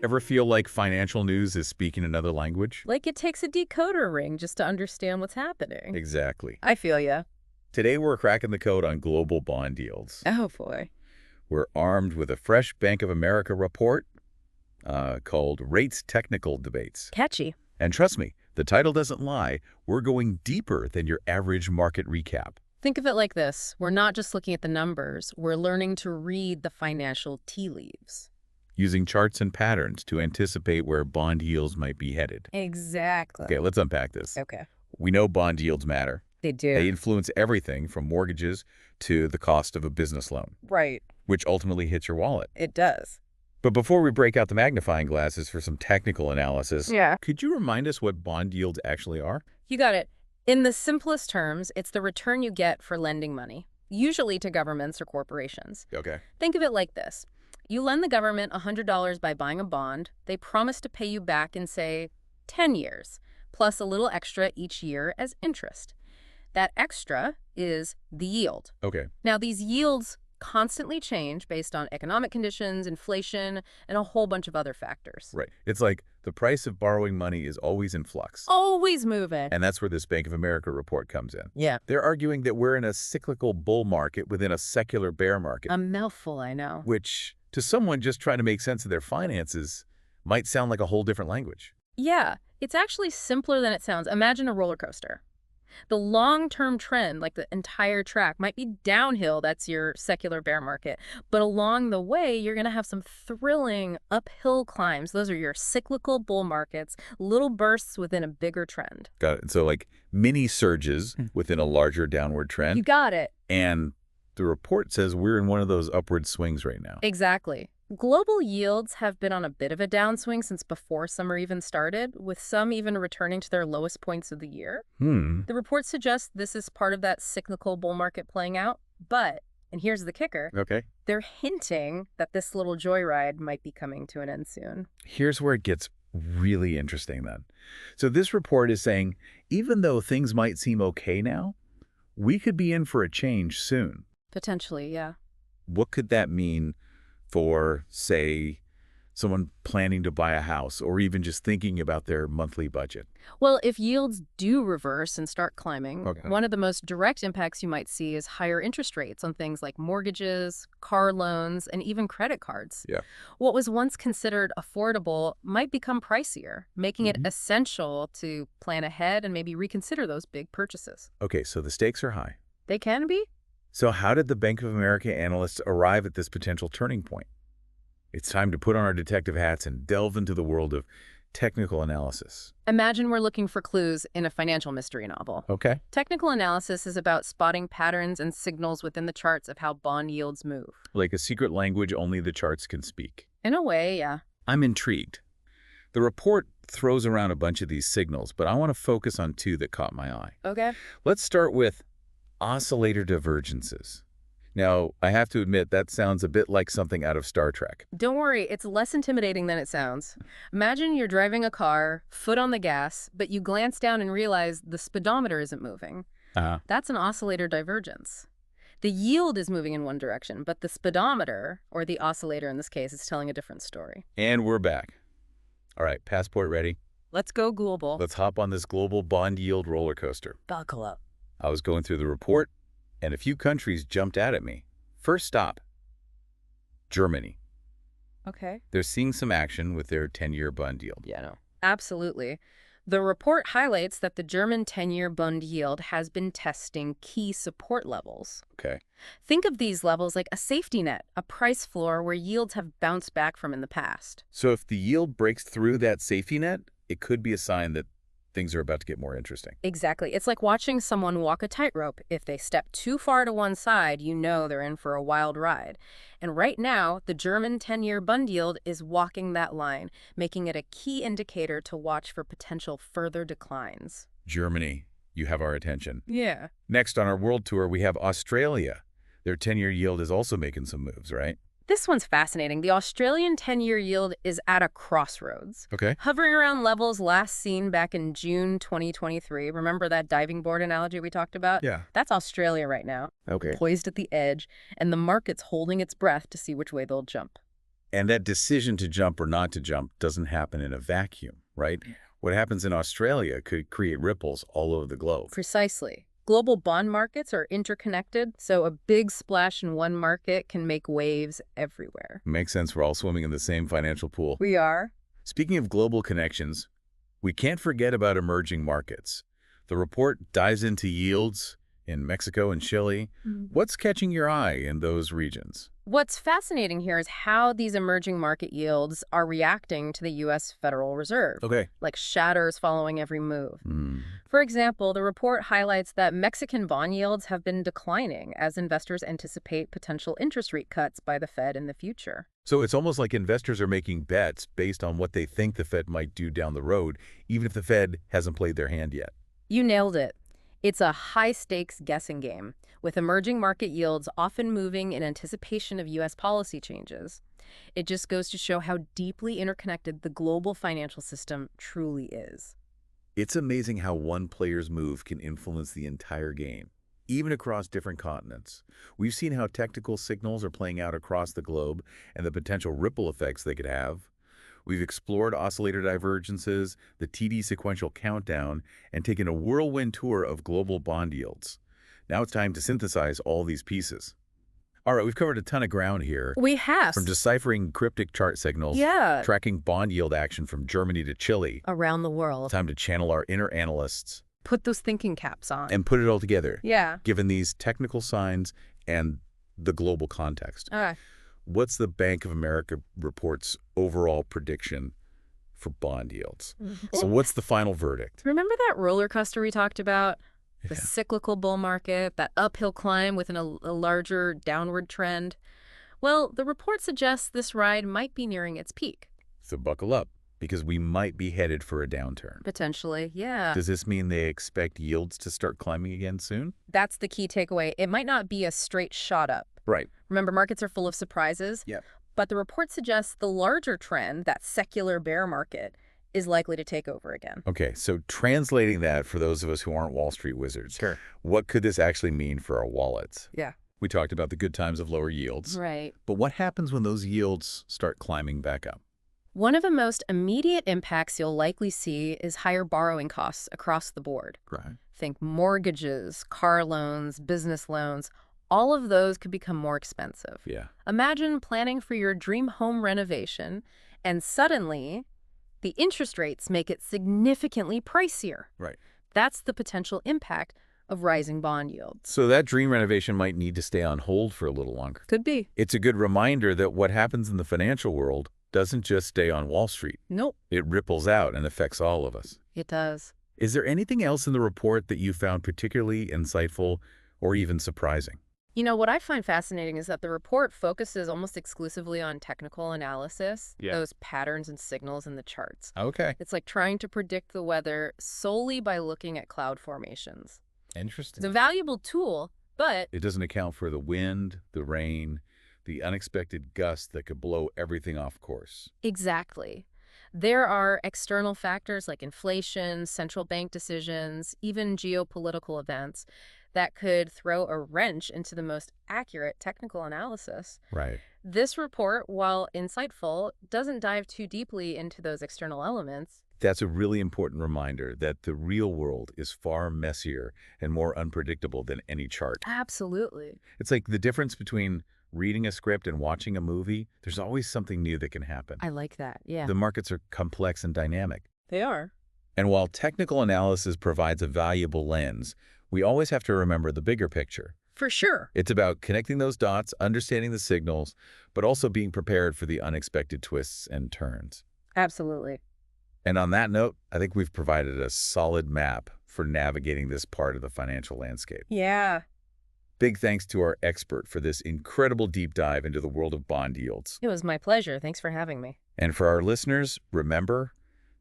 Ever feel like financial news is speaking another language? Like it takes a decoder ring just to understand what's happening. Exactly. I feel ya. Today we're cracking the code on global bond yields. Oh, boy. We're armed with a fresh Bank of America report called Rates Technical Debates. Catchy. And trust me, the title doesn't lie. We're going deeper than your average market recap. Think of it like this. We're not just looking at the numbers. We're learning to read the financial tea leaves. Using charts and patterns to anticipate where bond yields might be headed. Exactly. Okay, let's unpack this. Okay. We know bond yields matter. They do. They influence everything from mortgages to the cost of a business loan, Right. which ultimately hits your wallet. It does. But before we break out the magnifying glasses for some technical analysis, Yeah. could you remind us what bond yields actually are? You got it. In the simplest terms, it's the return you get for lending money, usually to governments or corporations. Okay. Think of it like this. You lend the government $100 by buying a bond. They promise to pay you back in, say, 10 years, plus a little extra each year as interest. That extra is the yield. Okay. Now, these yields constantly change based on economic conditions, inflation, and a whole bunch of other factors. Right. It's like the price of borrowing money is always in flux. Always moving. And that's where this Bank of America report comes in. Yeah. They're arguing that we're in a cyclical bull market within a secular bear market, A mouthful, I know. which to someone just trying to make sense of their finances might sound like a whole different language. Yeah, it's actually simpler than it sounds. Imagine a roller coaster. The long-term trend, like the entire track, might be downhill. That's your secular bear market. But along the way, you're going to have some thrilling uphill climbs. Those are your cyclical bull markets, little bursts within a bigger trend. Got it. So like mini surges within a larger downward trend. You got it. And the report says we're in one of those upward swings right now. Exactly. Global yields have been on a bit of a downswing since before summer even started, with some even returning to their lowest points of the year. The report suggests this is part of that cyclical bull market playing out, but, and here's the kicker, Okay. they're hinting that this little joyride might be coming to an end soon. Here's where it gets really interesting then. So this report is saying, even though things might seem okay now, we could be in for a change soon. Potentially, yeah. What could that mean for, say, someone planning to buy a house or even just thinking about their monthly budget? Well, if yields do reverse and start climbing, Okay. one of the most direct impacts you might see is higher interest rates on things like mortgages, car loans, and even credit cards. Yeah. What was once considered affordable might become pricier, making it essential to plan ahead and maybe reconsider those big purchases. Okay, so the stakes are high. They can be. So how did the Bank of America analysts arrive at this potential turning point? It's time to put on our detective hats and delve into the world of technical analysis. Imagine we're looking for clues in a financial mystery novel. Okay. Technical analysis is about spotting patterns and signals within the charts of how bond yields move. Like a secret language only the charts can speak. In a way, yeah. I'm intrigued. The report throws around a bunch of these signals, but I want to focus on two that caught my eye. Okay. Let's start with oscillator divergences. Now, I have to admit that sounds a bit like something out of Star Trek. Don't worry, it's less intimidating than it sounds. Imagine you're driving a car, foot on the gas, but you glance down and realize the speedometer isn't moving. That's an oscillator divergence. The yield is moving in one direction, but the speedometer, or the oscillator in this case, is telling a different story. And we're back. All right, passport ready. Let's go global. Let's hop on this global bond yield roller coaster. Buckle up. I was going through the report, and a few countries jumped out at me. First stop, Germany. Okay. They're seeing some action with their 10-year bond yield. Yeah, no. Absolutely. The report highlights that the German 10-year bond yield has been testing key support levels. Okay. Think of these levels like a safety net, a price floor where yields have bounced back from in the past. So if the yield breaks through that safety net, it could be a sign that things are about to get more interesting. Exactly. It's like watching someone walk a tightrope. If they step too far to one side, you know they're in for a wild ride. And right now, the German 10-year bond yield is walking that line, making it a key indicator to watch for potential further declines. Germany, you have our attention. Yeah. Next on our world tour, we have Australia. Their 10-year yield is also making some moves, right? This one's fascinating. The Australian 10-year yield is at a crossroads, Okay. hovering around levels last seen back in June 2023. Remember that diving board analogy we talked about? Yeah. That's Australia right now, Okay. poised at the edge, and the market's holding its breath to see which way they'll jump. And that decision to jump or not to jump doesn't happen in a vacuum, right? What happens in Australia could create ripples all over the globe. Precisely. Global bond markets are interconnected, so a big splash in one market can make waves everywhere. Makes sense, we're all swimming in the same financial pool. We are. Speaking of global connections, we can't forget about emerging markets. The report dives into yields in Mexico and Chile. What's catching your eye in those regions? What's fascinating here is how these emerging market yields are reacting to the U.S. Federal Reserve, Okay. like shadows following every move. For example, the report highlights that Mexican bond yields have been declining as investors anticipate potential interest rate cuts by the Fed in the future. So it's almost like investors are making bets based on what they think the Fed might do down the road, even if the Fed hasn't played their hand yet. You nailed it. It's a high-stakes guessing game, with emerging market yields often moving in anticipation of U.S. policy changes. It just goes to show how deeply interconnected the global financial system truly is. It's amazing how one player's move can influence the entire game, even across different continents. We've seen how technical signals are playing out across the globe and the potential ripple effects they could have. We've explored oscillator divergences, the TD sequential countdown, and taken a whirlwind tour of global bond yields. Now it's time to synthesize all these pieces. All right, we've covered a ton of ground here. We have. From deciphering cryptic chart signals, tracking bond yield action from Germany to Chile. Around the world. Time to channel our inner analysts. Put those thinking caps on. And put it all together. Yeah. Given these technical signs and the global context. What's the Bank of America report's overall prediction for bond yields? So what's the final verdict? Remember that roller coaster we talked about? The Yeah. cyclical bull market, that uphill climb with a larger downward trend? Well, the report suggests this ride might be nearing its peak. So buckle up, because we might be headed for a downturn. Potentially, yeah. Does this mean they expect yields to start climbing again soon? That's the key takeaway. It might not be a straight shot up. Right. Remember, markets are full of surprises. Yep. But the report suggests the larger trend, that secular bear market, is likely to take over again. Okay, so translating that for those of us who aren't Wall Street wizards, what could this actually mean for our wallets? Yeah. We talked about the good times of lower yields. Right. But what happens when those yields start climbing back up? One of the most immediate impacts you'll likely see is higher borrowing costs across the board. Right. Think mortgages, car loans, business loans. All of those could become more expensive. Yeah. Imagine planning for your dream home renovation, and suddenly the interest rates make it significantly pricier. Right. That's the potential impact of rising bond yields. So that dream renovation might need to stay on hold for a little longer. Could be. It's a good reminder that what happens in the financial world doesn't just stay on Wall Street. Nope. It ripples out and affects all of us. It does. Is there anything else in the report that you found particularly insightful or even surprising? You know, what I find fascinating is that the report focuses almost exclusively on technical analysis, those patterns and signals in the charts. Okay. It's like trying to predict the weather solely by looking at cloud formations. Interesting. It's a valuable tool, but It doesn't account for the wind, the rain, the unexpected gust that could blow everything off course. exactly. There are external factors like inflation, central bank decisions, even geopolitical events that could throw a wrench into the most accurate technical analysis. Right. This report, while insightful, doesn't dive too deeply into those external elements. That's a really important reminder that the real world is far messier and more unpredictable than any chart. Absolutely. It's like the difference between reading a script and watching a movie. There's always something new that can happen. I like that, yeah. The markets are complex and dynamic. They are. And while technical analysis provides a valuable lens, we always have to remember the bigger picture. For sure. It's about connecting those dots, understanding the signals, but also being prepared for the unexpected twists and turns. Absolutely. And on that note, I think we've provided a solid map for navigating this part of the financial landscape. Yeah. Big thanks to our expert for this incredible deep dive into the world of bond yields. It was my pleasure. Thanks for having me. And for our listeners, remember,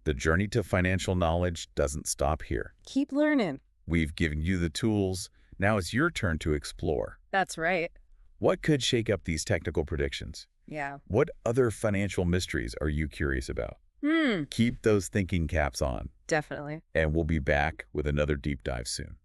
the journey to financial knowledge doesn't stop here. Keep learning. We've given you the tools. Now it's your turn to explore. That's right. What could shake up these technical predictions? Yeah. What other financial mysteries are you curious about? Hmm. Keep those thinking caps on, Definitely. and we'll be back with another deep dive soon.